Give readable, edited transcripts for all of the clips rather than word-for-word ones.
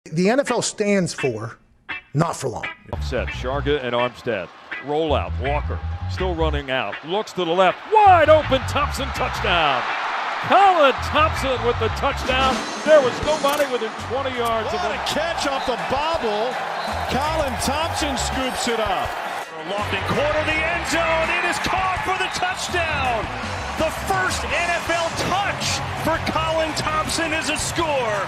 The NFL stands for not for long. Set, Sharga and Armstead. Roll out, Walker still running out. Looks to the left, wide open, Thompson touchdown. Colin Thompson with the touchdown. There was nobody within 20 yards of What a catch off the bobble. Colin Thompson scoops it up. Lofting corner, the end zone. It is caught for the touchdown. The first NFL touch for Colin Thompson is a score.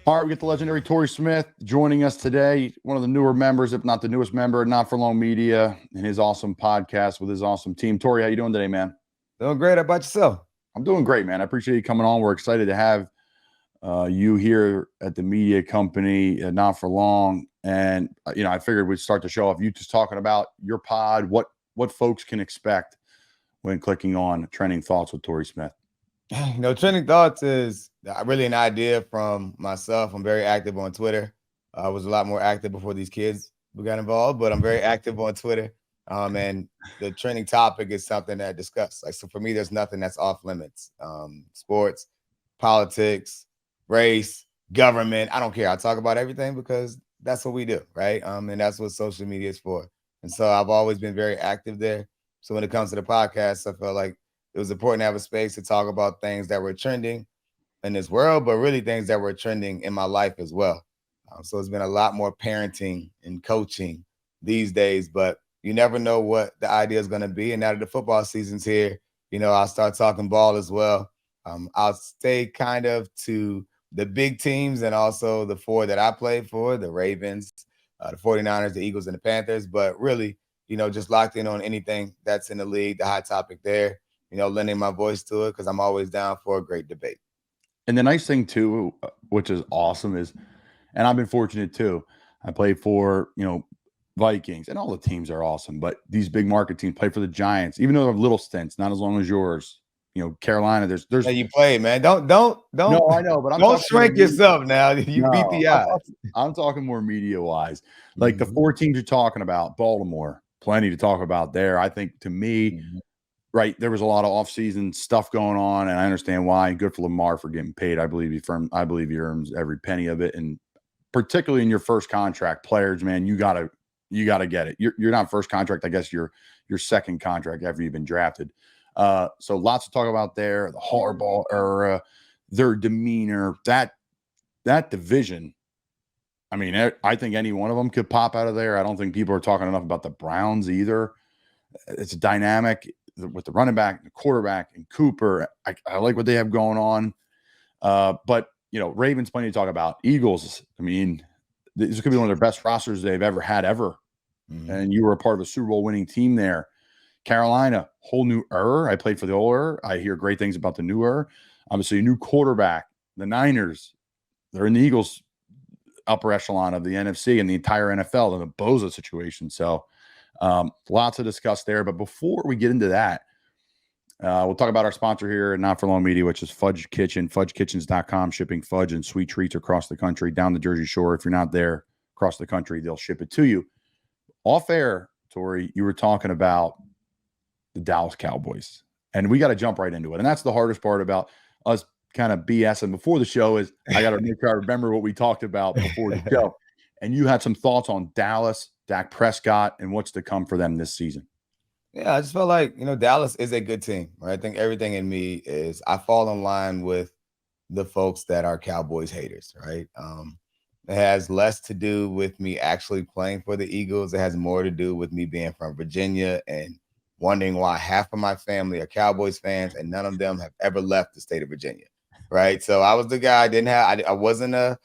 All right, we get the legendary Torrey Smith joining us today, one of the newer members, if not the newest member, Not For Long Media, and his awesome podcast with his awesome team. Torrey, how you doing today, man? Doing great. How about yourself? I'm doing great, man. I appreciate you coming on. We're excited to have you here at the media company, Not For Long. And, I figured we'd start the show off you just talking about your pod, what folks can expect when clicking on Trending Thoughts with Torrey Smith. Trending Thoughts is really an idea from myself. I'm very active on Twitter. I was a lot more active before these kids got involved, but I'm very active on Twitter. And the trending topic is something that I discuss. So for me, there's nothing that's off limits. Sports, politics, race, government. I don't care. I talk about everything because that's what we do, right? And that's what social media is for. And so I've always been very active there. So when it comes to the podcast, I felt like it was important to have a space to talk about things that were trending in this world, but really things that were trending in my life as well. So it's been a lot more parenting and coaching these days, but you never know what the idea is going to be. And now that the football season's here, I'll start talking ball as well. I'll stay kind of to the big teams and also the four that I played for, the Ravens, the 49ers, the Eagles, and the Panthers. But really, just locked in on anything that's in the league, the hot topic there, lending my voice to it because I'm always down for a great debate. And the nice thing, too, which is awesome is, and I've been fortunate, too, I played for, Vikings, and all the teams are awesome, but these big market teams play for the Giants, even though they have little stints, not as long as yours. Carolina, there's yeah, you play, man. Don't no, I know, but don't shrink yourself now. You beat the odds. I'm talking more media wise. Like the four teams you're talking about, Baltimore, plenty to talk about there. I think to me, right, there was a lot of offseason stuff going on, and I understand why. Good for Lamar for getting paid. I believe he earns every penny of it. And particularly in your first contract, players, man, you gotta get it. You're not first contract, I guess your second contract after you've been drafted. So lots to talk about there. The Harbaugh era, their demeanor, that division. I mean, I think any one of them could pop out of there. I don't think people are talking enough about the Browns either. It's dynamic with the running back, the quarterback, and Cooper. I like what they have going on. But, Ravens, plenty to talk about. Eagles, I mean, this could be one of their best rosters they've ever had ever. And you were a part of a Super Bowl winning team there. Carolina, whole new era. I played for the old era. I hear great things about the new era. Obviously, a new quarterback. The Niners, they're in the Eagles' upper echelon of the NFC and the entire NFL in the Bosa situation. So lots to discuss there. But before we get into that, we'll talk about our sponsor here at Not For Long Media, which is Fudge Kitchen, fudgekitchens.com, shipping fudge and sweet treats across the country, down the Jersey Shore. If you're not there across the country, they'll ship it to you. Off air, Torrey, you were talking about the Dallas Cowboys, and we got to jump right into it. And that's the hardest part about us kind of BSing before the show is I got to make sure I remember what we talked about before the show. And you had some thoughts on Dallas, Dak Prescott, and what's to come for them this season. Yeah, I just felt like, Dallas is a good team, right? I think everything in me is I fall in line with the folks that are Cowboys haters, right? It has less to do with me actually playing for the Eagles. It has more to do with me being from Virginia and wondering why half of my family are Cowboys fans and none of them have ever left the state of Virginia, right? So I was the guy. I wasn't a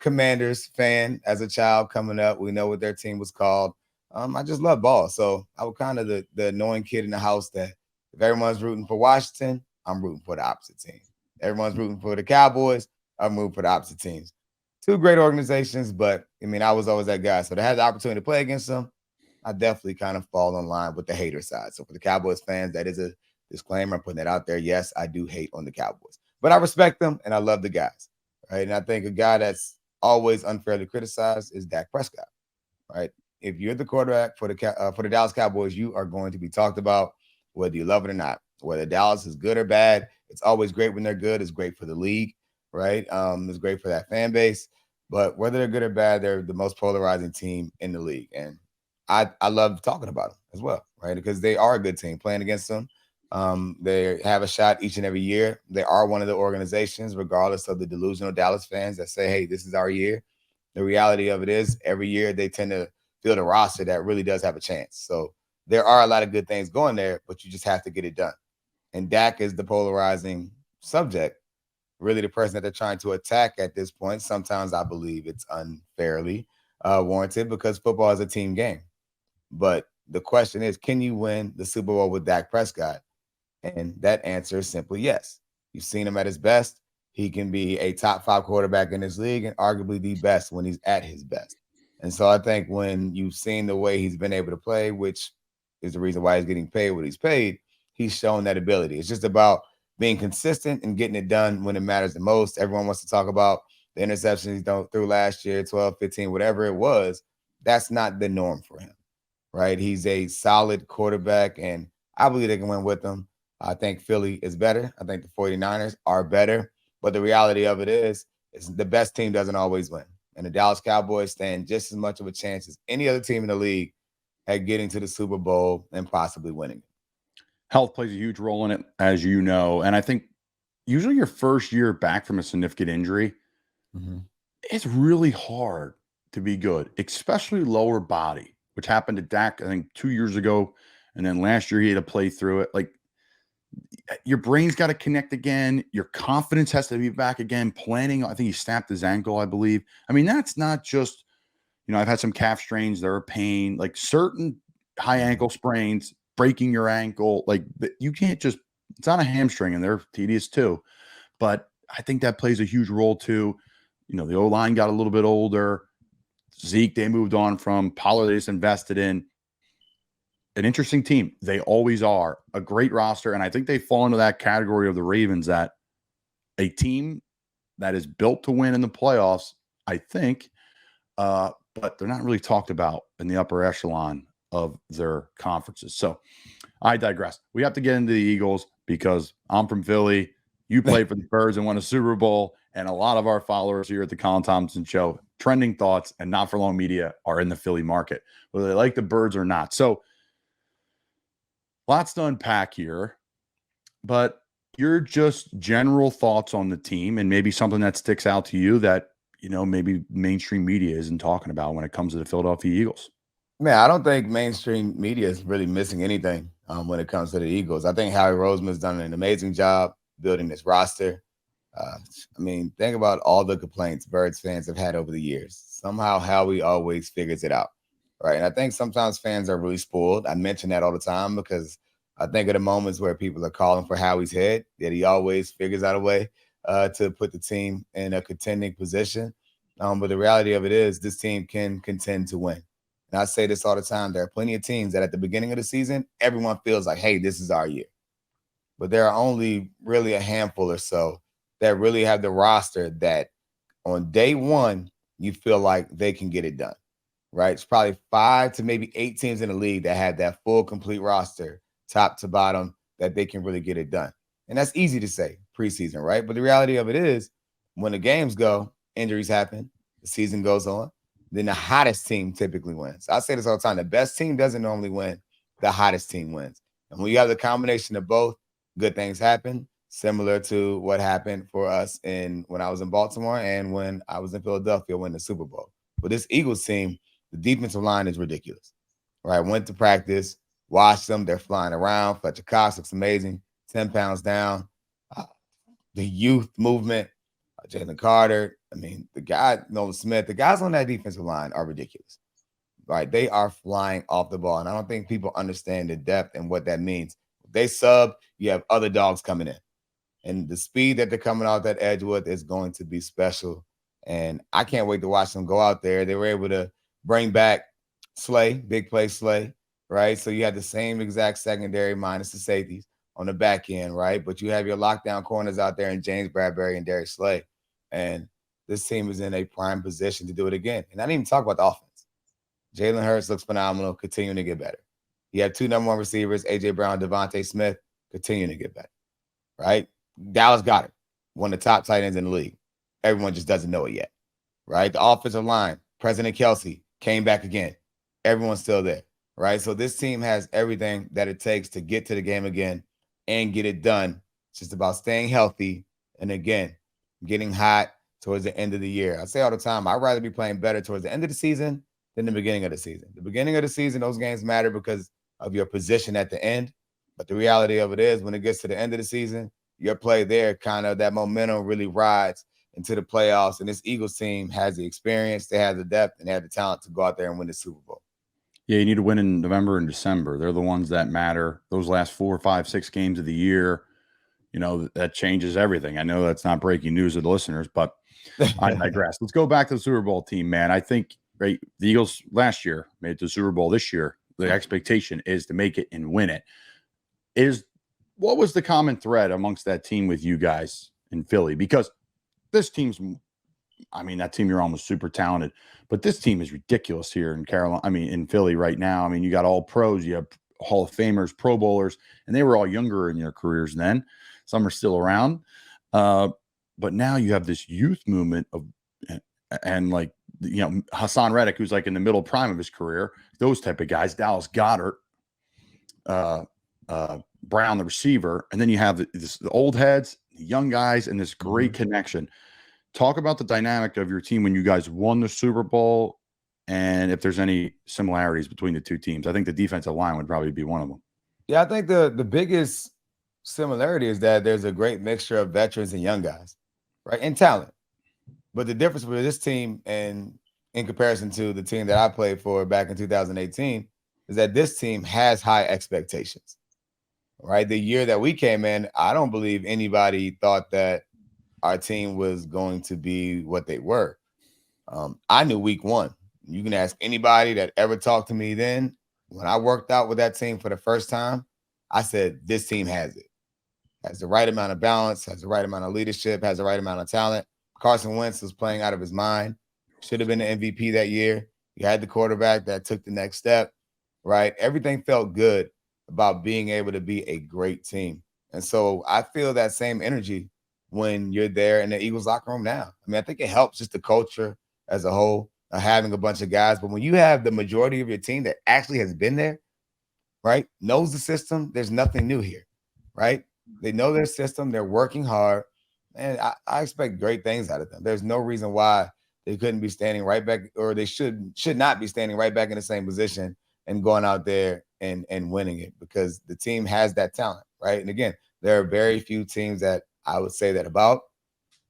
Commanders fan as a child coming up. We know what their team was called. I just love ball. So I was kind of the annoying kid in the house that if everyone's rooting for Washington, I'm rooting for the opposite team. Everyone's rooting for the Cowboys, I'm rooting for the opposite teams. Two great organizations, but I was always that guy. So to have the opportunity to play against them, I definitely kind of fall in line with the hater side. So for the Cowboys fans, that is a disclaimer. I'm putting that out there. Yes, I do hate on the Cowboys, but I respect them and I love the guys, right? And I think a guy that's always unfairly criticized is Dak Prescott, right? If you're the quarterback for the Dallas Cowboys, you are going to be talked about whether you love it or not. Whether Dallas is good or bad, it's always great when they're good. It's great for the league, right? It's great for that fan base. But whether they're good or bad, they're the most polarizing team in the league. And I love talking about them as well, right? Because they are a good team. Playing against them, they have a shot each and every year. They are one of the organizations, regardless of the delusional Dallas fans that say, hey, this is our year. The reality of it is every year they tend to field a roster that really does have a chance. So there are a lot of good things going there, but you just have to get it done. And Dak is the polarizing subject, really the person that they're trying to attack at this point. Sometimes I believe it's unfairly warranted because football is a team game. But the question is, can you win the Super Bowl with Dak Prescott? And that answer is simply yes. You've seen him at his best. He can be a top 5 quarterback in this league and arguably the best when he's at his best. And so I think when you've seen the way he's been able to play, which is the reason why he's getting paid what he's paid, he's shown that ability. It's just about being consistent and getting it done when it matters the most. Everyone wants to talk about the interceptions he threw last year, 12, 15, whatever it was. That's not the norm for him, right? He's a solid quarterback, and I believe they can win with him. I think Philly is better. I think the 49ers are better. But the reality of it is the best team doesn't always win. And the Dallas Cowboys stand just as much of a chance as any other team in the league at getting to the Super Bowl and possibly winning. Health plays a huge role in it, as you know. And I think usually your first year back from a significant injury, it's really hard to be good, especially lower body, which happened to Dak, I think, 2 years ago. And then last year he had to play through it. Like, your brain's got to connect again. Your confidence has to be back again. Planning, I think he snapped his ankle, I believe. I mean, that's not just, I've had some calf strains. They're a pain. Like certain high ankle sprains, breaking your ankle. Like you can't just, it's not a hamstring and they're tedious too. But I think that plays a huge role too. The O-line got a little bit older. Zeke, they moved on from. Pollard, they just invested in. An interesting team. They always are. A great roster. And I think they fall into that category of the Ravens, that a team that is built to win in the playoffs, I think, but they're not really talked about in the upper echelon of their conferences. So I digress. We have to get into the Eagles because I'm from Philly. You played for the Birds and won a Super Bowl. And a lot of our followers here at the Colin Thompson Show, Trending Thoughts and Not For Long Media, are in the Philly market, whether they like the Birds or not. So lots to unpack here, but your just general thoughts on the team and maybe something that sticks out to you that, maybe mainstream media isn't talking about when it comes to the Philadelphia Eagles. Man, I don't think mainstream media is really missing anything when it comes to the Eagles. I think Howie Roseman's done an amazing job building this roster. Think about all the complaints Birds fans have had over the years. Somehow Howie always figures it out. Right. And I think sometimes fans are really spoiled. I mention that all the time because I think of the moments where people are calling for Howie's head, that he always figures out a way to put the team in a contending position. But the reality of it is this team can contend to win. And I say this all the time. There are plenty of teams that at the beginning of the season, everyone feels like, hey, this is our year. But there are only really a handful or so that really have the roster that on day one, you feel like they can get it done. Right. It's probably 5 to maybe 8 teams in the league that have that full, complete roster, top to bottom, that they can really get it done. And that's easy to say preseason, right? But the reality of it is when the games go, injuries happen, the season goes on, then the hottest team typically wins. I say this all the time. The best team doesn't normally win. The hottest team wins. And when you have the combination of both, good things happen, similar to what happened for us when I was in Baltimore and when I was in Philadelphia winning the Super Bowl. But this Eagles team, the defensive line is ridiculous, right? Went to practice, watched them. They're flying around. Fletcher Cox looks amazing, 10 pounds down. The youth movement, Jalen Carter. The guy, Nolan Smith, the guys on that defensive line are ridiculous, right? They are flying off the ball. And I don't think people understand the depth and what that means. If they sub, you have other dogs coming in. And the speed that they're coming out that edge with is going to be special. And I can't wait to watch them go out there. They were able to bring back Slay, big play Slay, right? So you have the same exact secondary minus the safeties on the back end, right? But you have your lockdown corners out there in James Bradbury and Darius Slay. And this team is in a prime position to do it again. And I didn't even talk about the offense. Jalen Hurts looks phenomenal, continuing to get better. You have 2 number 1 receivers, A.J. Brown, Devontae Smith. continuing to get better, right? Dallas got it. One of the top tight ends in the league. Everyone just doesn't know it yet, right? The offensive line, President Kelsey came back again. Everyone's still there, right? So this team has everything that it takes to get to the game again and get it done. It's just about staying healthy and, again, getting hot towards the end of the year. I say all the time, I'd rather be playing better towards the end of the season than the beginning of the season. The beginning of the season, those games matter because of your position at the end. But the reality of it is when it gets to the end of the season, your play there, kind of that momentum really rides into the playoffs. And this Eagles team has the experience, they have the depth, and they have the talent to go out there and win the Super Bowl. Yeah, you need to win in November and December. They're the ones that matter. Those last 4, 5, 6 games of the year, that changes everything. I know that's not breaking news to the listeners, but I digress. Let's go back to the Super Bowl team, man. I think the Eagles last year made it to the Super Bowl. This year, the expectation is to make it and win it. What was the common thread amongst that team with you guys in Philly? Because this team's, that team you're on was super talented, but this team is ridiculous here in in Philly right now. You got all pros, you have Hall of Famers, Pro Bowlers, and they were all younger in their careers then. Some are still around. But now you have this youth movement and Hassan Reddick, who's like in the middle prime of his career, those type of guys, Dallas Goedert, Brown, the receiver, and then you have the old heads, the young guys, and this great connection. Talk about the dynamic of your team when you guys won the Super Bowl, and if there's any similarities between the two teams. I think the defensive line would probably be one of them. Yeah, I think the biggest similarity is that there's a great mixture of veterans and young guys, right, and talent. But the difference with this team and in comparison to the team that I played for back in 2018 is that this team has high expectations, right? The year that we came in, I don't believe anybody thought that our team was going to be what they were. I knew week one. You can ask anybody that ever talked to me then. When I worked out with that team for the first time, I said, this team has it. Has the right amount of balance, has the right amount of leadership, has the right amount of talent. Carson Wentz was playing out of his mind. Should have been the MVP that year. You had the quarterback that took the next step, right? Everything felt good about being able to be a great team. And so I feel that same energy when you're there in the Eagles locker room now. I think it helps just the culture as a whole, having a bunch of guys. But when you have the majority of your team that actually has been there, right, knows the system, there's nothing new here, right? They know their system. They're working hard. And I expect great things out of them. There's no reason why they couldn't be standing right back, or they should not be standing right back in the same position and going out there and winning it, because the team has that talent, right? And again, there are very few teams that I would say that about.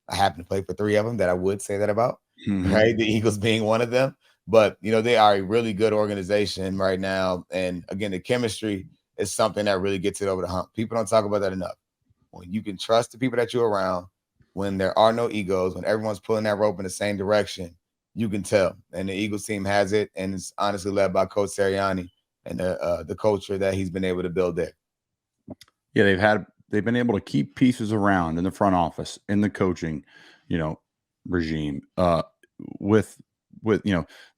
I happen to play for 3 of them that I would say that about, right? The Eagles being one of them. But, they are a really good organization right now. And again, the chemistry is something that really gets it over the hump. People don't talk about that enough. When you can trust the people that you're around, when there are no egos, when everyone's pulling that rope in the same direction, you can tell. And the Eagles team has it, and it's honestly led by Coach Sirianni and the culture that he's been able to build there. Yeah, they've been able to keep pieces around in the front office, in the coaching, regime, with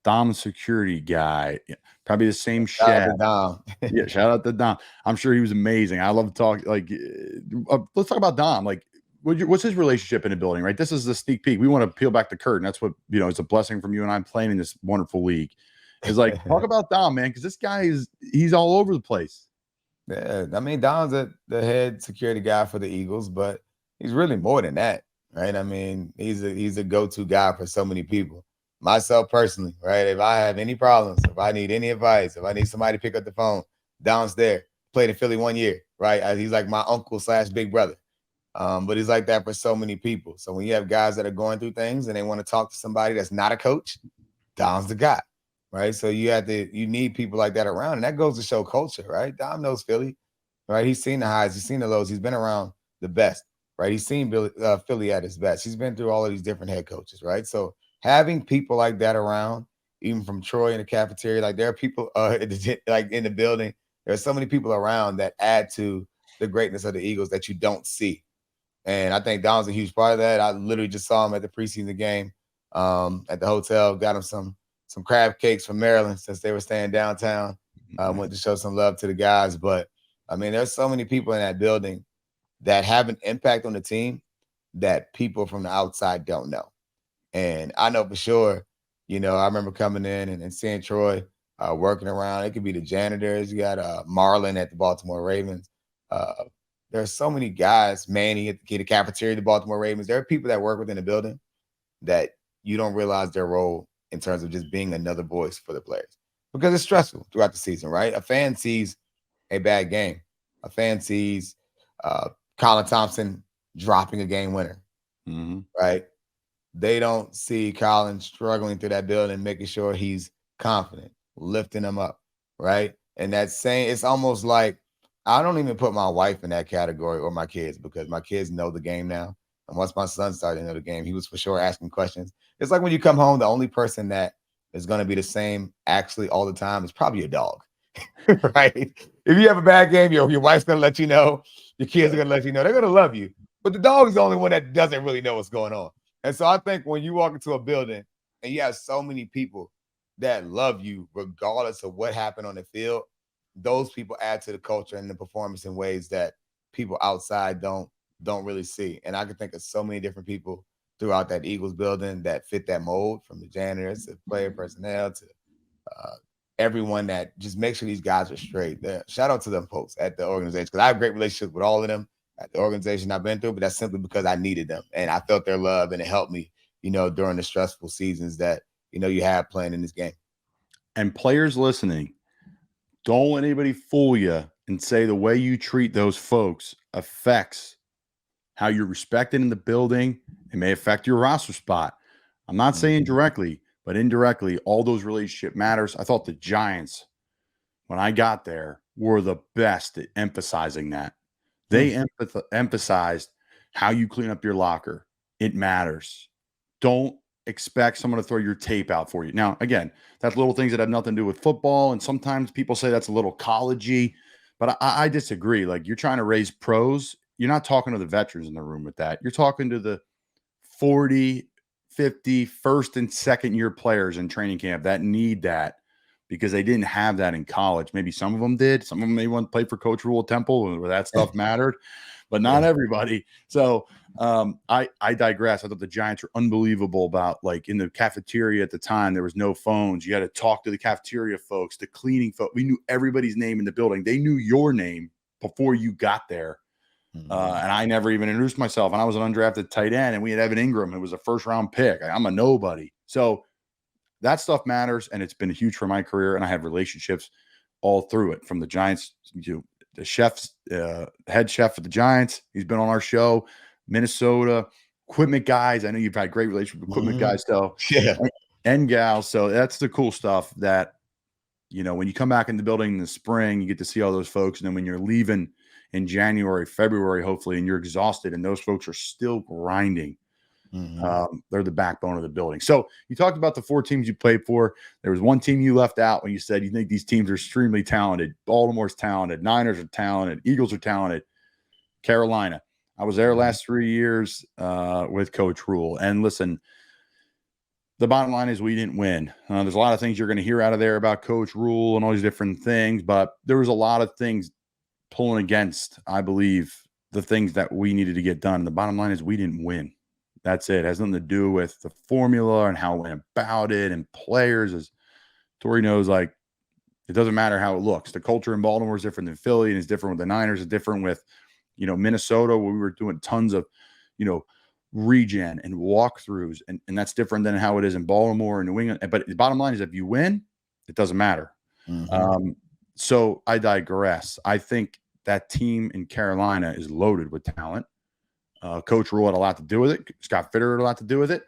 Dom's security guy, probably the same Shout out chef. to Dom. Yeah, shout out to Dom. I'm sure he was amazing. I love to talk. Let's talk about Dom. What's his relationship in the building, right? This is the sneak peek. We want to peel back the curtain. That's what, it's a blessing from you and I playing in this wonderful league. It's talk about Dom, man, because this guy he's all over the place. Yeah, Dom's the head security guy for the Eagles, but he's really more than that, right? He's a go-to guy for so many people. Myself personally, right? If I have any problems, if I need any advice, if I need somebody to pick up the phone, Dom's there. Played in Philly 1 year, right? He's like my uncle / big brother. But he's like that for so many people. So when you have guys that are going through things and they want to talk to somebody that's not a coach, Dom's the guy, right? So you need people like that around, and that goes to show culture, right? Dom knows Philly, right? He's seen the highs, he's seen the lows, he's been around the best, right? He's seen Philly at his best. He's been through all of these different head coaches, right? So having people like that around, even from Troy in the cafeteria, there are people in the building. There are so many people around that add to the greatness of the Eagles that you don't see. And I think Dom's a huge part of that. I literally just saw him at the preseason game at the hotel, got him some crab cakes from Maryland since they were staying downtown. Went to show some love to the guys. But I mean, there's so many people in that building that have an impact on the team that people from the outside don't know. And I know for sure, I remember coming in and seeing Troy working around. It could be the janitors. You got Marlon at the Baltimore Ravens. There's so many guys, Manny at the cafeteria of the Baltimore Ravens. There are people that work within the building that you don't realize their role in terms of just being another voice for the players, because it's stressful throughout the season, right? A fan sees a bad game. A fan sees Colin Thompson dropping a game winner, right? They don't see Colin struggling through that building, making sure he's confident, lifting him up, right? And that saying, it's almost like, I don't even put my wife in that category or my kids, because my kids know the game now. And once my son started to know the game, he was for sure asking questions. It's like when you come home, the only person that is going to be the same actually all the time is probably your dog, right? If you have a bad game, your wife's going to let you know. Your kids are going to let you know. They're going to love you. But the dog is the only one that doesn't really know what's going on. And so I think when you walk into a building and you have so many people that love you regardless of what happened on the field, those people add to the culture and the performance in ways that people outside don't really see. And I can think of so many different people throughout that Eagles building that fit that mold, from the janitors to player personnel to everyone that just makes sure these guys are straight. Shout out to them folks at the organization, because I have great relationships with all of them at the organization I've been through, but that's simply because I needed them and I felt their love, and it helped me, during the stressful seasons that, you have playing in this game. And players listening, don't let anybody fool you and say the way you treat those folks affects how you're respected in the building. It may affect your roster spot. I'm not saying directly, but indirectly, all those relationship matters. I thought the Giants, when I got there, were the best at emphasizing that. They emphasized how you clean up your locker. It matters. Don't expect someone to throw your tape out for you. Now, again, that's little things that have nothing to do with football. And sometimes people say that's a little college-y, but I disagree. Like, you're trying to raise pros. You're not talking to the veterans in the room with that. You're talking to the 40, 50, first and second year players in training camp that need that, because they didn't have that in college. Maybe some of them did. Some of them may want to play for Coach Rule Temple where that stuff mattered, but not everybody. So I digress. I thought the Giants were unbelievable about, like, in the cafeteria at the time, there was no phones. You had to talk to the cafeteria folks, the cleaning folks. We knew everybody's name in the building. They knew your name before you got there. And I never even introduced myself. And I was an undrafted tight end, and we had Evan Ingram, who was a first-round pick. I'm a nobody. So that stuff matters, and it's been huge for my career, and I have relationships all through it, from the Giants to the chefs, head chef for the Giants. He's been on our show. Minnesota, equipment guys. I know you've had great relationships with equipment guys, so and gals. So that's the cool stuff that, when you come back in the building in the spring, you get to see all those folks. And then when you're leaving in January, February, hopefully, and you're exhausted and those folks are still grinding, they're the backbone of the building. So you talked about the 4 teams you played for. There was one team you left out when you said you think these teams are extremely talented. Baltimore's talented. Niners are talented. Eagles are talented. Carolina. I was there last 3 years with Coach Rule. And listen, the bottom line is we didn't win. There's a lot of things you're going to hear out of there about Coach Rule and all these different things, but there was a lot of things pulling against, I believe, the things that we needed to get done. The bottom line is we didn't win. That's it. It has nothing to do with the formula and how it went about it and players. As Torrey knows, like, it doesn't matter how it looks. The culture in Baltimore is different than Philly, and it's different with the Niners. It's different with, Minnesota, where we were doing tons of, regen and walkthroughs, and that's different than how it is in Baltimore and New England. But the bottom line is, if you win, it doesn't matter. So I digress. I think that team in Carolina is loaded with talent. Coach Rule had a lot to do with it. Scott Fitter had a lot to do with it.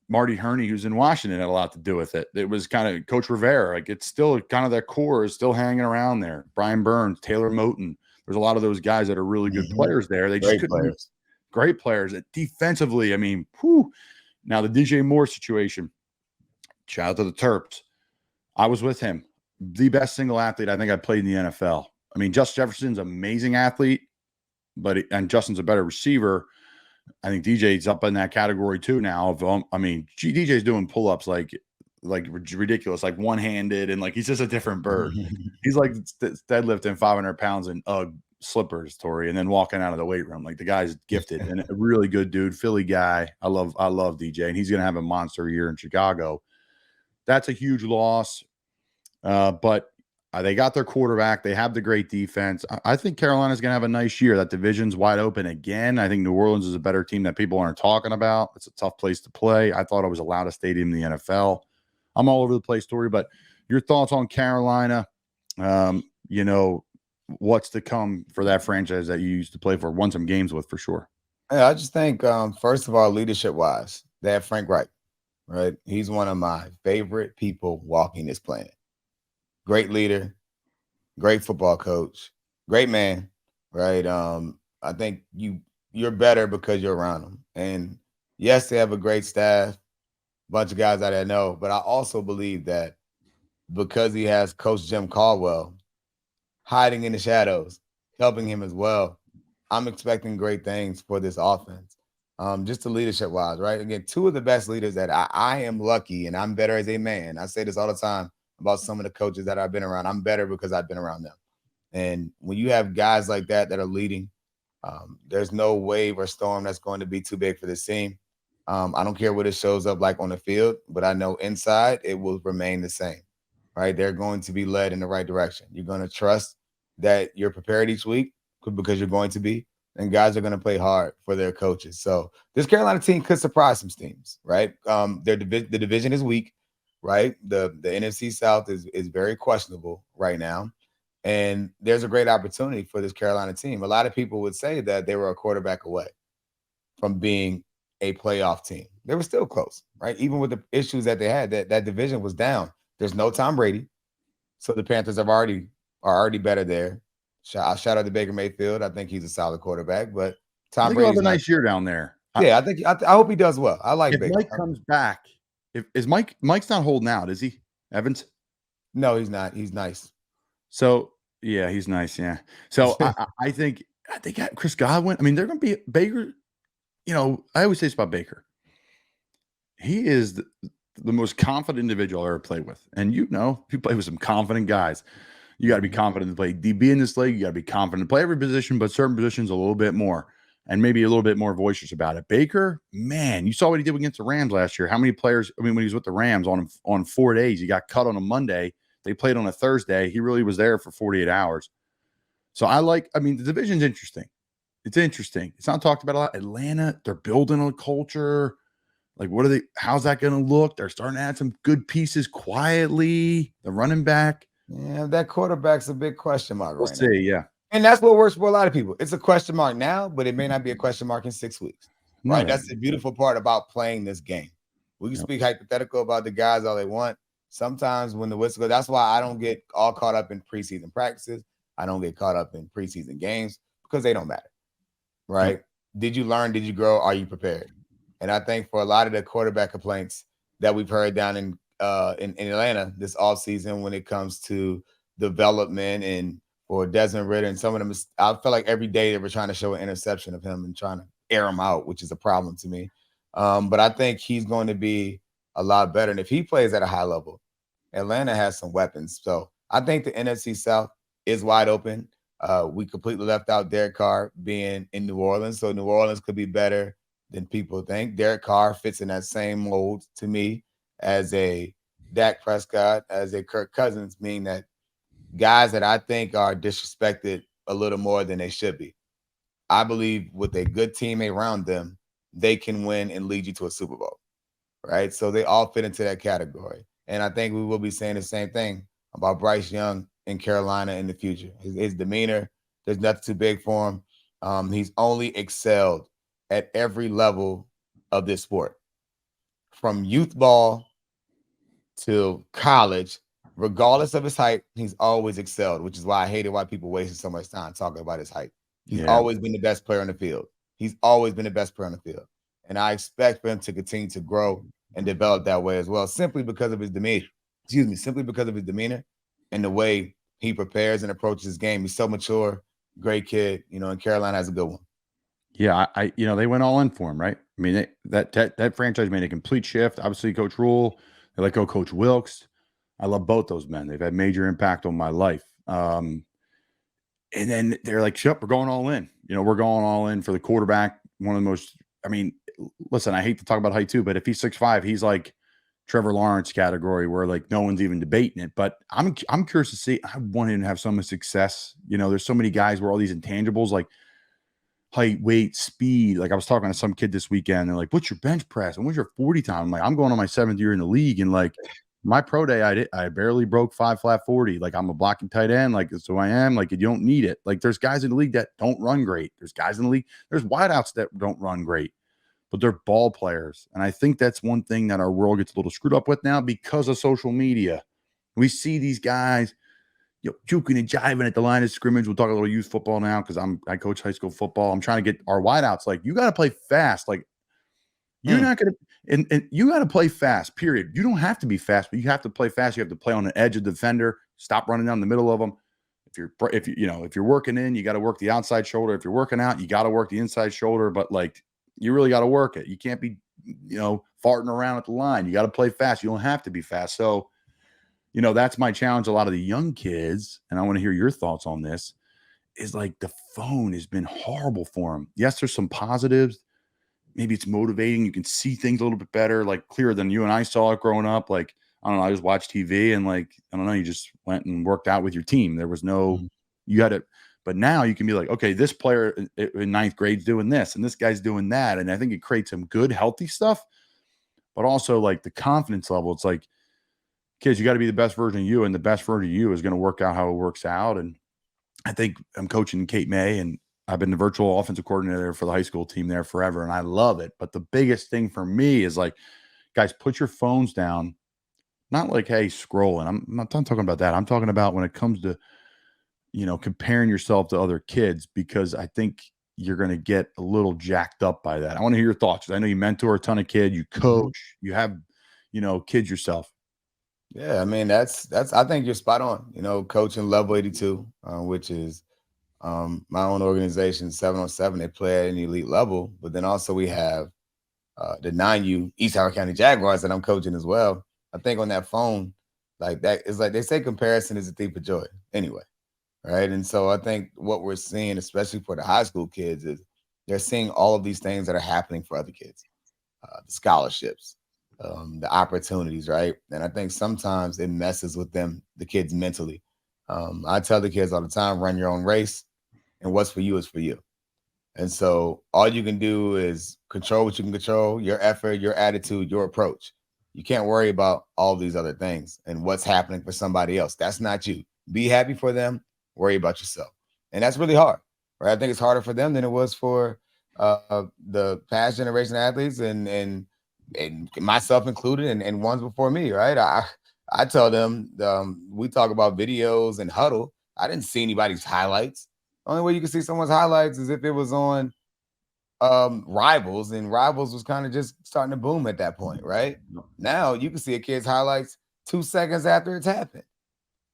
Marty Herney, who's in Washington, had a lot to do with it. It was kind of Coach Rivera. Like, it's still kind of that core is still hanging around there. Brian Burns, Taylor Moton. There's a lot of those guys that are really good players there. They just great players. Defensively, I mean, whew. Now the DJ Moore situation, shout out to the Terps. I was with him. The best single athlete I think I played in the NFL. I mean, Justin Jefferson's an amazing athlete, and Justin's a better receiver. I think DJ's up in that category too now. DJ's doing pull-ups like like ridiculous, like one-handed, and like he's just a different bird. He's like deadlifting 500 pounds in slippers, Torrey, and then walking out of the weight room. Like the guy's gifted and a really good dude, Philly guy. I love DJ, and he's gonna have a monster year in Chicago. That's a huge loss, but they got their quarterback. They have the great defense. I think Carolina's going to have a nice year. That division's wide open again. I think New Orleans is a better team that people aren't talking about. It's a tough place to play. I thought it was the loudest stadium in the NFL. I'm all over the place, Torrey, but your thoughts on Carolina, what's to come for that franchise that you used to play for, won some games with for sure? Yeah, I just think, first of all, leadership-wise, they have Frank Reich, right? He's one of my favorite people walking this planet. Great leader, great football coach, great man, right? I think you're better because you're around him. And yes, they have a great staff, bunch of guys that I know, but I also believe that because he has Coach Jim Caldwell hiding in the shadows, helping him as well, I'm expecting great things for this offense. Just the leadership-wise, right? Again, two of the best leaders that I am lucky, and I'm better as a man. I say this all the time about some of the coaches that I've been around. I'm better because I've been around them. And when you have guys like that are leading, there's no wave or storm that's going to be too big for this team. I don't care what it shows up like on the field, but I know inside it will remain the same, right? They're going to be led in the right direction. You're going to trust that you're prepared each week because you're going to be, and guys are going to play hard for their coaches. So this Carolina team could surprise some teams, right? The division is weak. Right, the NFC South is very questionable right now, and there's a great opportunity for this Carolina team. A lot of people would say that they were a quarterback away from being a playoff team. They were still close, right? Even with the issues that they had, that division was down. There's no Tom Brady, so the Panthers are already better there. Shout out to Baker Mayfield. I think he's a solid quarterback, but Tom Brady's have a nice year down there. Yeah, I hope he does well. I like if Baker. Mike comes back. Is Mike's not holding out, is he? Evans? No, he's not. He's nice. So yeah, he's nice. Yeah. So I think they got Chris Godwin. I mean, they're going to be Baker. I always say this about Baker. He is the most confident individual I ever played with. And if you play with some confident guys, you got to be confident to play DB in this league. You got to be confident to play every position, but certain positions a little bit more. And maybe a little bit more boisterous about it. Baker, man, you saw what he did against the Rams last year. How many players, when he was with the Rams on 4 days, he got cut on a Monday. They played on a Thursday. He really was there for 48 hours. So the division's interesting. It's interesting. It's not talked about a lot. Atlanta, they're building a culture. Like, how's that going to look? They're starting to add some good pieces quietly. The running back. Yeah, that quarterback's a big question mark. We'll see, yeah. And that's what works for a lot of people. It's a question mark now, but it may not be a question mark in 6 weeks. Right? No. That's the beautiful part about playing this game. We can speak hypothetical about the guys all they want. Sometimes when the whistle goes, that's why I don't get all caught up in preseason practices. I don't get caught up in preseason games because they don't matter. Right? Did you learn? Did you grow? Are you prepared? And I think for a lot of the quarterback complaints that we've heard down in Atlanta this offseason when it comes to development and or Desmond Ridder and some of them, I felt like every day they were trying to show an interception of him and trying to air him out, which is a problem to me. But I think he's going to be a lot better. And if he plays at a high level, Atlanta has some weapons. So I think the NFC South is wide open. We completely left out Derek Carr being in New Orleans. So New Orleans could be better than people think. Derek Carr fits in that same mold to me as a Dak Prescott, as a Kirk Cousins, meaning that guys that I think are disrespected a little more than they should be. I believe with a good teammate around them, they can win and lead you to a Super Bowl, right? So they all fit into that category. And I think we will be saying the same thing about Bryce Young in Carolina in the future. His demeanor, there's nothing too big for him. He's only excelled at every level of this sport, from youth ball to college. Regardless of his height, he's always excelled, which is why I hated why people wasted so much time talking about his height. He's always been the best player on the field. He's always been the best player on the field. And I expect for him to continue to grow and develop that way as well, simply because of his demeanor. Simply because of his demeanor and the way he prepares and approaches his game. He's so mature, great kid, and Carolina has a good one. Yeah, they went all in for him, right? I mean, that franchise made a complete shift. Obviously, Coach Rule, They let go Coach Wilkes. I love both those men. They've had major impact on my life. And then they're like, "Shut, we're going all in. We're going all in for the quarterback." One of the most, I mean, listen, I hate to talk about height too, but if he's 6'5", he's like Trevor Lawrence category where like no one's even debating it. But I'm curious to see. I want him to have some success. There's so many guys where all these intangibles like height, weight, speed. Like I was talking to some kid this weekend. They're like, "What's your bench press? And what's your 40 time?" I'm like, "I'm going on my 7th year in the league, and like my pro day, I barely broke 5 flat 40. Like I'm a blocking tight end. Like that's who I am. Like you don't need it. Like there's guys in the league that don't run great. There's guys in the league. There's wideouts that don't run great, but they're ball players. And I think that's one thing that our world gets a little screwed up with now because of social media. We see these guys, juking and jiving at the line of scrimmage. We'll talk a little youth football now because I coach high school football. I'm trying to get our wideouts. Like you got to play fast. Like you're not going to, and you got to play fast, period. You don't have to be fast, but you have to play fast. You have to play on the edge of the defender, stop running down the middle of them. If you're working in, you got to work the outside shoulder. If you're working out, you got to work the inside shoulder, but like you really got to work it. You can't be, farting around at the line. You got to play fast. You don't have to be fast. So, that's my challenge. A lot of the young kids, and I want to hear your thoughts on this, is like the phone has been horrible for them. Yes, there's some positives. Maybe it's motivating. You can see things a little bit better, like clearer than you and I saw it growing up. Like, I don't know, I just watched TV and like, I don't know, you just went and worked out with your team. There was no, you had it. But now you can be like, okay, this player in 9th grade is doing this and this guy's doing that. And I think it creates some good, healthy stuff, but also like the confidence level. It's like, kids, you got to be the best version of you, and the best version of you is going to work out how it works out. And I think I'm coaching Cape May, and I've been the virtual offensive coordinator for the high school team there forever, and I love it. But the biggest thing for me is like, guys, put your phones down. Not like, hey, scrolling. I'm not talking about that. I'm talking about when it comes to, comparing yourself to other kids, because I think you're going to get a little jacked up by that. I want to hear your thoughts. I know you mentor a ton of kids, you coach, you have, kids yourself. Yeah, I mean, that's I think you're spot on. Coaching Level 82, which is my own organization, 7-on-7. They play at an elite level, but then also we have the 9U East Howard County Jaguars that I'm coaching as well. I think on that phone, like that is like they say comparison is a thief of joy anyway, right? And so I think what we're seeing, especially for the high school kids, is they're seeing all of these things that are happening for other kids, the scholarships, the opportunities, right? And I think sometimes it messes with them, the kids mentally. I tell the kids all the time, run your own race, and what's for you is for you. And so all you can do is control what you can control, your effort, your attitude, your approach. You can't worry about all these other things and what's happening for somebody else. That's not you. Be happy for them, worry about yourself. And that's really hard, right? I think it's harder for them than it was for the past generation of athletes and myself included and ones before me, right? I tell them, we talk about videos and huddle. I didn't see anybody's highlights. The only way you can see someone's highlights is if it was on Rivals, and Rivals was kind of just starting to boom at that point, right? Now you can see a kid's highlights 2 seconds after it's happened,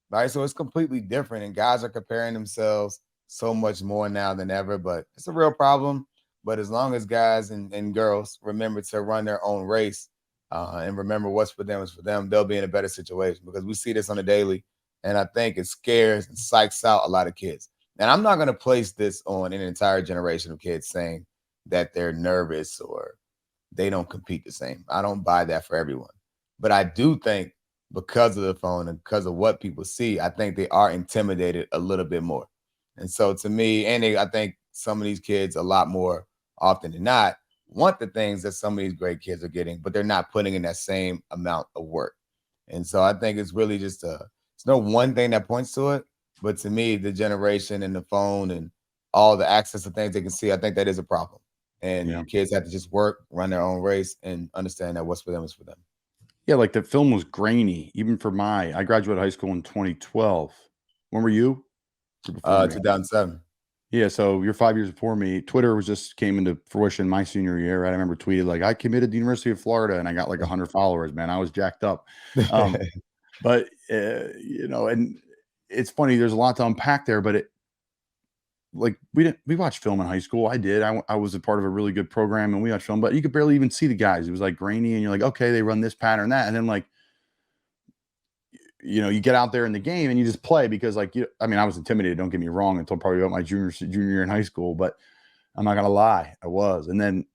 right? So it's completely different, and guys are comparing themselves so much more now than ever, but it's a real problem. But as long as guys and girls remember to run their own race and remember what's for them is for them, they'll be in a better situation, because we see this on a daily, and I think it scares and psychs out a lot of kids. And I'm not going to place this on an entire generation of kids saying that they're nervous or they don't compete the same. I don't buy that for everyone. But I do think because of the phone and because of what people see, I think they are intimidated a little bit more. And so to me, I think some of these kids a lot more often than not want the things that some of these great kids are getting, but they're not putting in that same amount of work. And so I think it's really just it's no one thing that points to it. But to me, the generation and the phone and all the access to things they can see, I think that is a problem. And kids have to just work, run their own race, and understand that what's for them is for them. Yeah, like the film was grainy, even for I graduated high school in 2012. When were you? 2007. Yeah, so you're 5 years before me. Twitter just came into fruition my senior year, right? I remember tweeted like, I committed to the University of Florida, and I got like 100 followers, man. I was jacked up. But, and it's funny, there's a lot to unpack there, but we watched film in high school. I did. I was a part of a really good program, and we watched film, but you could barely even see the guys. It was like grainy, and you're like, okay, they run this pattern, that. And then like you get out there in the game and you just play because I was intimidated, don't get me wrong, until probably about my junior year in high school, but I'm not going to lie, I was. And then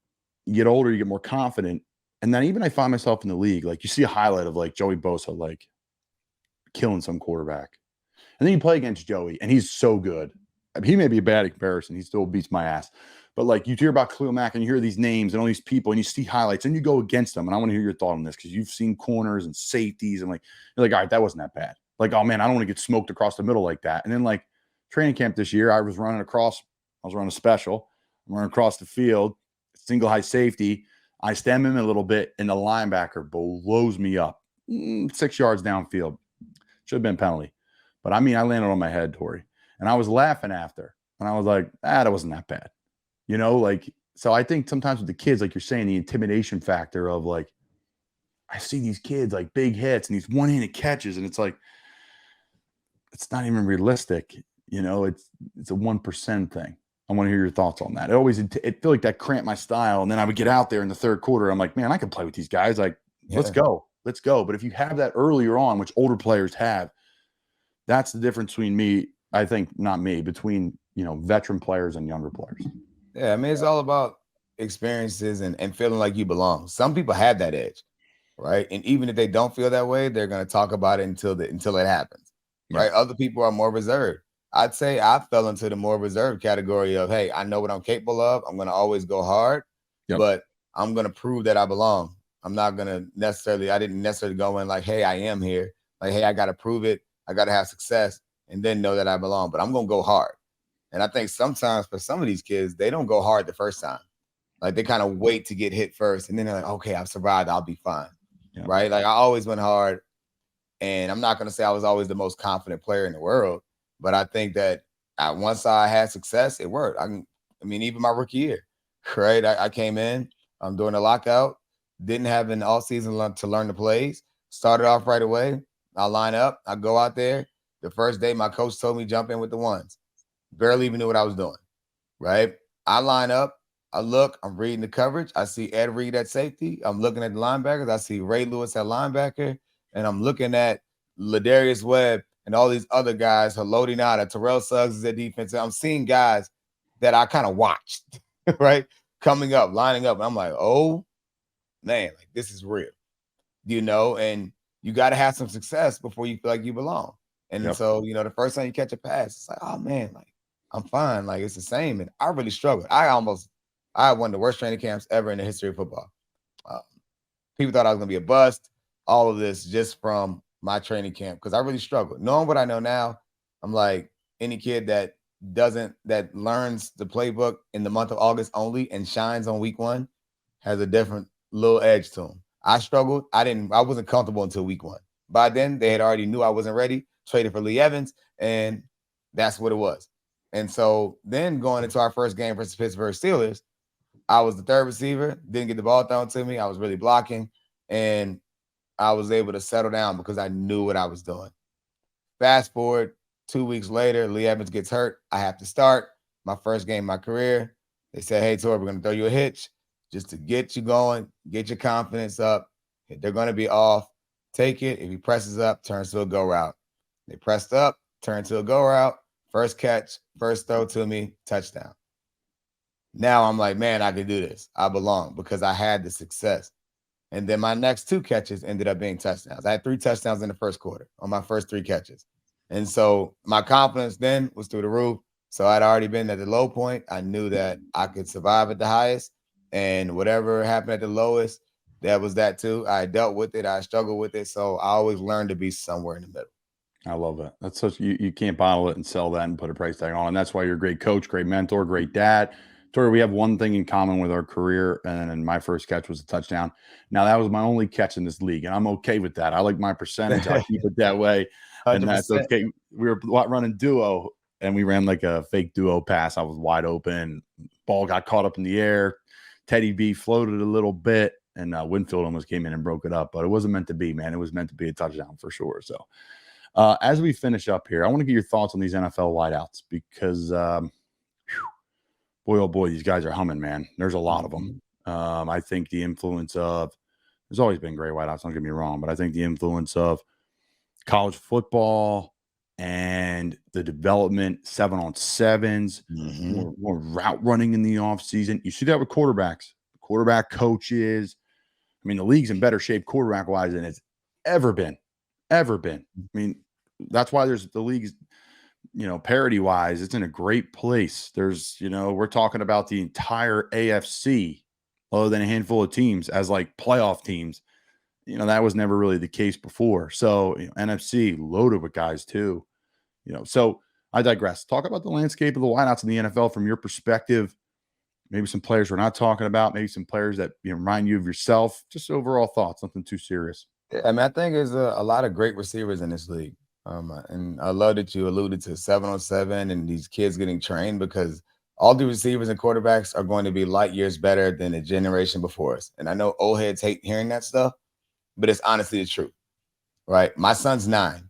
you get older, you get more confident. And then even I find myself in the league, like you see a highlight of like Joey Bosa, like killing some quarterback. And then you play against Joey and he's so good. I mean, he may be a bad comparison. He still beats my ass. But like you hear about Khalil Mack and you hear these names and all these people and you see highlights and you go against them. And I want to hear your thought on this because you've seen corners and safeties and like, you're like, all right, that wasn't that bad. Like, oh man, I don't want to get smoked across the middle like that. And then like training camp this year, I was running a special. I'm running across the field, single high safety. I stem him a little bit and the linebacker blows me up 6 yards downfield. Should have been penalty. But I mean, I landed on my head, Torrey. And I was laughing after. And I was like, that wasn't that bad. So I think sometimes with the kids, like you're saying, the intimidation factor of like, I see these kids like big hits and these one-handed catches, and it's like, it's not even realistic. It's a 1% thing. I want to hear your thoughts on that. It feel like that cramped my style. And then I would get out there in the third quarter. I'm like, man, I can play with these guys. Like, let's go. But if you have that earlier on, which older players have, that's the difference between me. I think not me, between, veteran players and younger players. Yeah, I mean, it's all about experiences and feeling like you belong. Some people have that edge, right? And even if they don't feel that way, they're going to talk about it until it happens, right? Other people are more reserved. I'd say I fell into the more reserved category of, hey, I know what I'm capable of. I'm going to always go hard, but I'm going to prove that I belong. I'm not going to I didn't necessarily go in like, hey, I am here. Like, hey, I got to prove it. I got to have success and then know that I belong, but I'm going to go hard. And I think sometimes for some of these kids, they don't go hard the first time. Like they kind of wait to get hit first. And then they're like, okay, I've survived. I'll be fine. Right. Like I always went hard. And I'm not going to say I was always the most confident player in the world, but I think that once I had success, it worked. Even my rookie year, right? I came in during the lockout, didn't have an all season to learn the plays, started off right away. I line up, I go out there. The first day, my coach told me jump in with the ones. Barely even knew what I was doing, right? I line up, I look, I'm reading the coverage. I see Ed Reed at safety. I'm looking at the linebackers. I see Ray Lewis at linebacker, and I'm looking at Ladarius Webb and all these other guys are loading out. At Terrell Suggs is at defense. I'm seeing guys that I kind of watched, right? Coming up, lining up. And I'm like, oh, man, like this is real, and you got to have some success before you feel like you belong. And so, the first time you catch a pass, it's like, oh, man, like, I'm fine. Like, it's the same. And I really struggled. I had one of the worst training camps ever in the history of football. People thought I was going to be a bust. All of this just from my training camp because I really struggled. Knowing what I know now, I'm like, any kid that learns the playbook in the month of August only and shines on week 1 has a different little edge to him. I struggled. I wasn't comfortable until week 1. By then, they had already knew I wasn't ready, traded for Lee Evans, and that's what it was. And so then going into our first game versus Pittsburgh Steelers, I was the third receiver, didn't get the ball thrown to me. I was really blocking, and I was able to settle down because I knew what I was doing. Fast forward 2 weeks later, Lee Evans gets hurt. I have to start my first game of my career. They said, hey, Torrey, we're going to throw you a hitch just to get you going, get your confidence up. They're going to be off. Take it. If he presses up, turns to a go route. They pressed up, turned to a go route. First catch, first throw to me, touchdown. Now I'm like, man, I can do this. I belong because I had the success. And then my next 2 catches ended up being touchdowns. I had 3 touchdowns in the first quarter on my first 3 catches. And so my confidence then was through the roof. So I'd already been at the low point. I knew that I could survive at the highest. And whatever happened at the lowest, that was that too. I dealt with it. I struggled with it. So I always learned to be somewhere in the middle. I love that. That's such you can't bottle it and sell that and put a price tag on. And that's why you're a great coach, great mentor, great dad. Torrey, we have one thing in common with our career, and my first catch was a touchdown. Now, that was my only catch in this league, and I'm okay with that. I like my percentage. I keep it that way, and 100%. That's okay. We were running duo, and we ran like a fake duo pass. I was wide open. Ball got caught up in the air. Teddy B floated a little bit, and Winfield almost came in and broke it up. But it wasn't meant to be, man. It was meant to be a touchdown for sure. So as we finish up here, I want to get your thoughts on these NFL wideouts because boy, oh boy, these guys are humming, man. There's a lot of them. I think the influence of – there's always been great wideouts, don't get me wrong, but I think the influence of college football and the development 7-on-7s, more route running in the offseason. You see that with quarterbacks, quarterback coaches. I mean, the league's in better shape quarterback-wise than it's ever been. I mean, that's why there's the league's, parity-wise, it's in a great place. There's, we're talking about the entire AFC, other than a handful of teams, as like playoff teams. That was never really the case before. So NFC loaded with guys too. So I digress. Talk about the landscape of the wideouts in the NFL from your perspective. Maybe some players we're not talking about. Maybe some players that remind you of yourself. Just overall thoughts. Nothing too serious. I mean, I think there's a lot of great receivers in this league. And I love that you alluded to 7-on-7 and these kids getting trained, because all the receivers and quarterbacks are going to be light years better than the generation before us. And I know old heads hate hearing that stuff, but it's honestly the truth, right? My son's 9.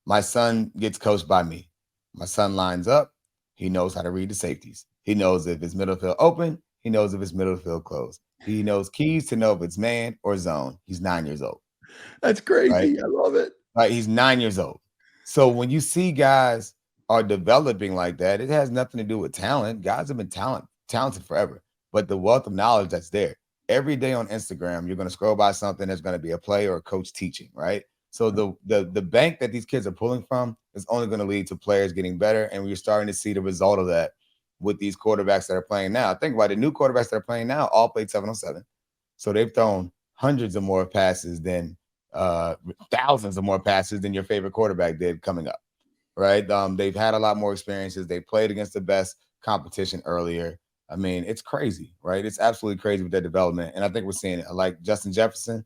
My son gets coached by me. My son lines up. He knows how to read the safeties. He knows if it's middle field open. He knows if it's middle field closed. He knows keys to know if it's man or zone. He's 9 years old. That's crazy. Right? I love it. Right? He's 9 years old. So when you see guys are developing like that, it has nothing to do with talent. Guys have been talented forever, but the wealth of knowledge that's there. Every day on Instagram, you're going to scroll by something that's going to be a player or a coach teaching, right? So the bank that these kids are pulling from is only going to lead to players getting better, and we're starting to see the result of that with these quarterbacks that are playing now. Think about it. The new quarterbacks that are playing now all played 7-on-7. So they've thrown hundreds of more passes than thousands of more passes than your favorite quarterback did coming up, right? They've had a lot more experiences. They played against the best competition earlier. I mean, it's crazy, right? It's absolutely crazy with their development. And I think we're seeing it. Like Justin Jefferson,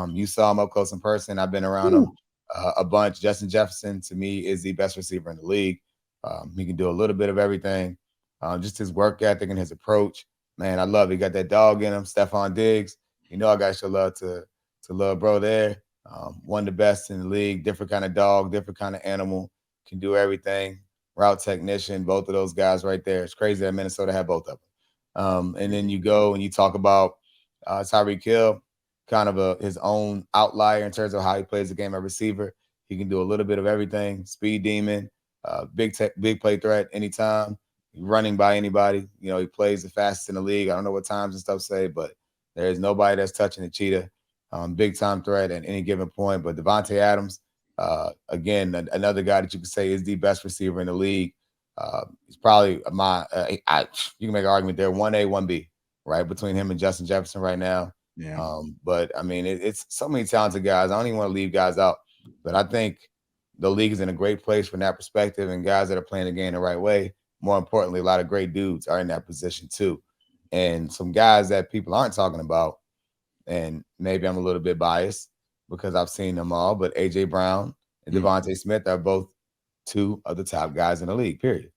you saw him up close in person. I've been around him a bunch. Justin Jefferson, to me, is the best receiver in the league. He can do a little bit of everything. Just his work ethic and his approach. Man, I love it. He got that dog in him. Stephon Diggs. I got to show love to little bro there. One of the best in the league. Different kind of dog, different kind of animal. Can do everything. Route technician, both of those guys right there. It's crazy that Minnesota had both of them. And then you go and you talk about Tyreek Hill, kind of his own outlier in terms of how he plays the game at receiver. He can do a little bit of everything. Speed demon, big play threat anytime. Running by anybody. He plays the fastest in the league. I don't know what times and stuff say, but there's nobody that's touching the cheetah. Big time threat at any given point. But Devontae Adams, again, another guy that you could say is the best receiver in the league. He's probably you can make an argument there, 1A, 1B, right, between him and Justin Jefferson right now. Yeah. But I mean, it's so many talented guys. I don't even want to leave guys out, but I think the league is in a great place from that perspective, and guys that are playing the game the right way. More importantly, a lot of great dudes are in that position too. And some guys that people aren't talking about, and maybe I'm a little bit biased because I've seen them all, but A.J. Brown and Devontae Smith are both 2 of the top guys in the league, period.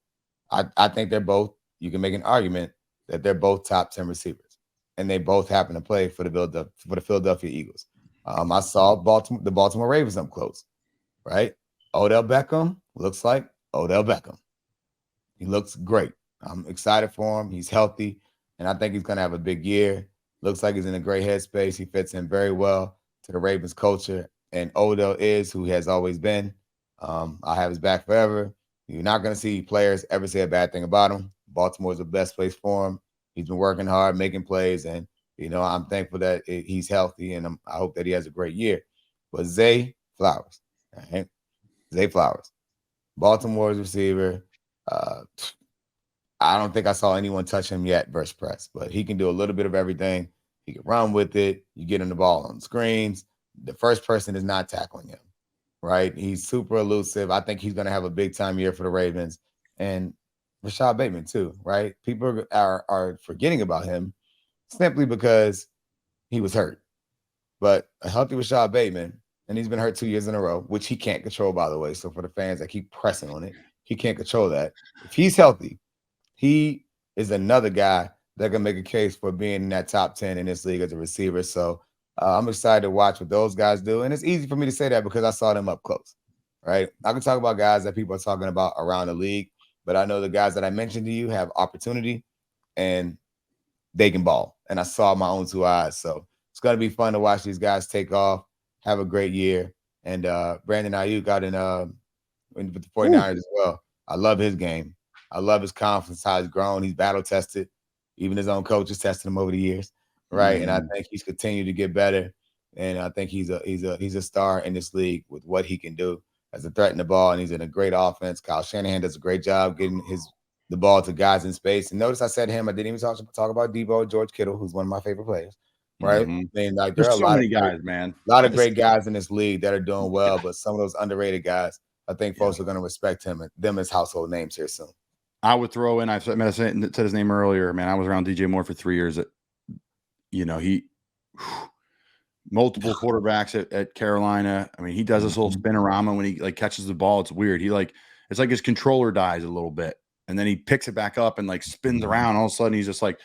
I think they're both, you can make an argument that they're both top 10 receivers, and they both happen to play for the Philadelphia Eagles. I saw the Baltimore Ravens up close, right? Odell Beckham looks like Odell Beckham. He looks great. I'm excited for him. He's healthy, and I think he's going to have a big year. Looks like he's in a great headspace. He fits in very well to the Ravens culture, and Odell is who he has always been. I'll have his back forever. You're not going to see players ever say a bad thing about him. Baltimore is the best place for him. He's been working hard, making plays, and I'm thankful that he's healthy, and I hope that he has a great year. But Zay Flowers, right? Zay Flowers, Baltimore's receiver. I don't think I saw anyone touch him yet versus press, but he can do a little bit of everything. He can run with it. You get him the ball on screens. The first person is not tackling him, right? He's super elusive. I think he's going to have a big time year for the Ravens. And Rashad Bateman too, right? People are forgetting about him simply because he was hurt. But a healthy Rashad Bateman, and he's been hurt 2 years in a row, which he can't control, by the way. So for the fans that keep pressing on it, he can't control that. If he's healthy, he is another guy that can make a case for being in that top 10 in this league as a receiver. So I'm excited to watch what those guys do. And it's easy for me to say that because I saw them up close, right? I can talk about guys that people are talking about around the league, but I know the guys that I mentioned to you have opportunity and they can ball. And I saw my own 2 eyes. So it's going to be fun to watch these guys take off, have a great year. And Brandon Ayuk got in with the 49ers as well. I love his game. I love his confidence, how he's grown. He's battle tested. Even his own coach has tested him over the years, right? And I think he's continued to get better. And I think he's a star in this league with what he can do as a threat in the ball. And he's in a great offense. Kyle Shanahan does a great job getting the ball to guys in space. And notice I said him. I didn't even talk about Debo, George Kittle, who's one of my favorite players, right? I mean, like there are There's so many guys, man. A lot of great guys in this league that are doing well, but some of those underrated guys, I think folks are going to respect them as household names here soon. I would throw in, I said his name earlier, man. I was around DJ Moore for 3 years. Multiple quarterbacks at Carolina. I mean, he does this little spinorama when he like catches the ball. It's weird. It's like his controller dies a little bit, and then he picks it back up and like spins around. All of a sudden, he's just like,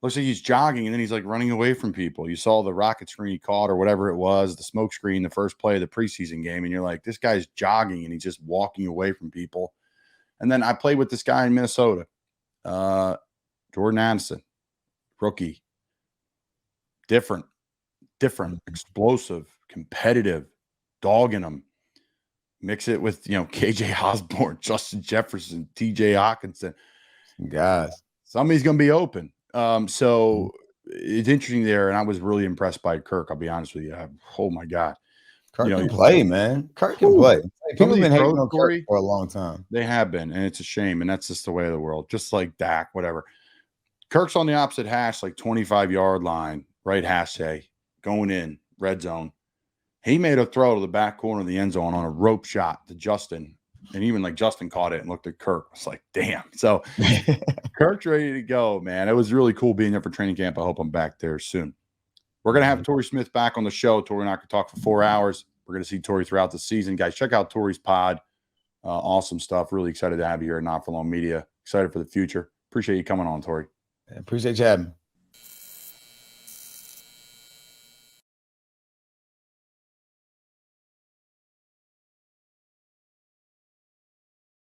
looks like he's jogging, and then he's like running away from people. You saw the rocket screen he caught or whatever it was, the smoke screen, the first play of the preseason game, and you're like, this guy's jogging and he's just walking away from people. And then I played with this guy in Minnesota, Jordan Addison, rookie, different, explosive, competitive, dogging them. Mix it with, KJ Osborne, Justin Jefferson, TJ Hawkinson. Guys, somebody's going to be open. So it's interesting there. And I was really impressed by Kirk. I'll be honest with you. Oh my God. Kirk can play, man. Kirk can play. People have been hating on Kirk for a long time. They have been, and it's a shame. And that's just the way of the world. Just like Dak, whatever. Kirk's on the opposite hash, like 25-yard line, right hash say, going in, red zone. He made a throw to the back corner of the end zone on a rope shot to Justin. And even like Justin caught it and looked at Kirk. It's like, damn. So Kirk's ready to go, man. It was really cool being there for training camp. I hope I'm back there soon. We're going to have Torrey Smith back on the show. Torrey and I could talk for 4 hours. We're going to see Torrey throughout the season. Guys, check out Torrey's pod. Awesome stuff. Really excited to have you here at Not For Long Media. Excited for the future. Appreciate you coming on, Torrey. Appreciate you having me.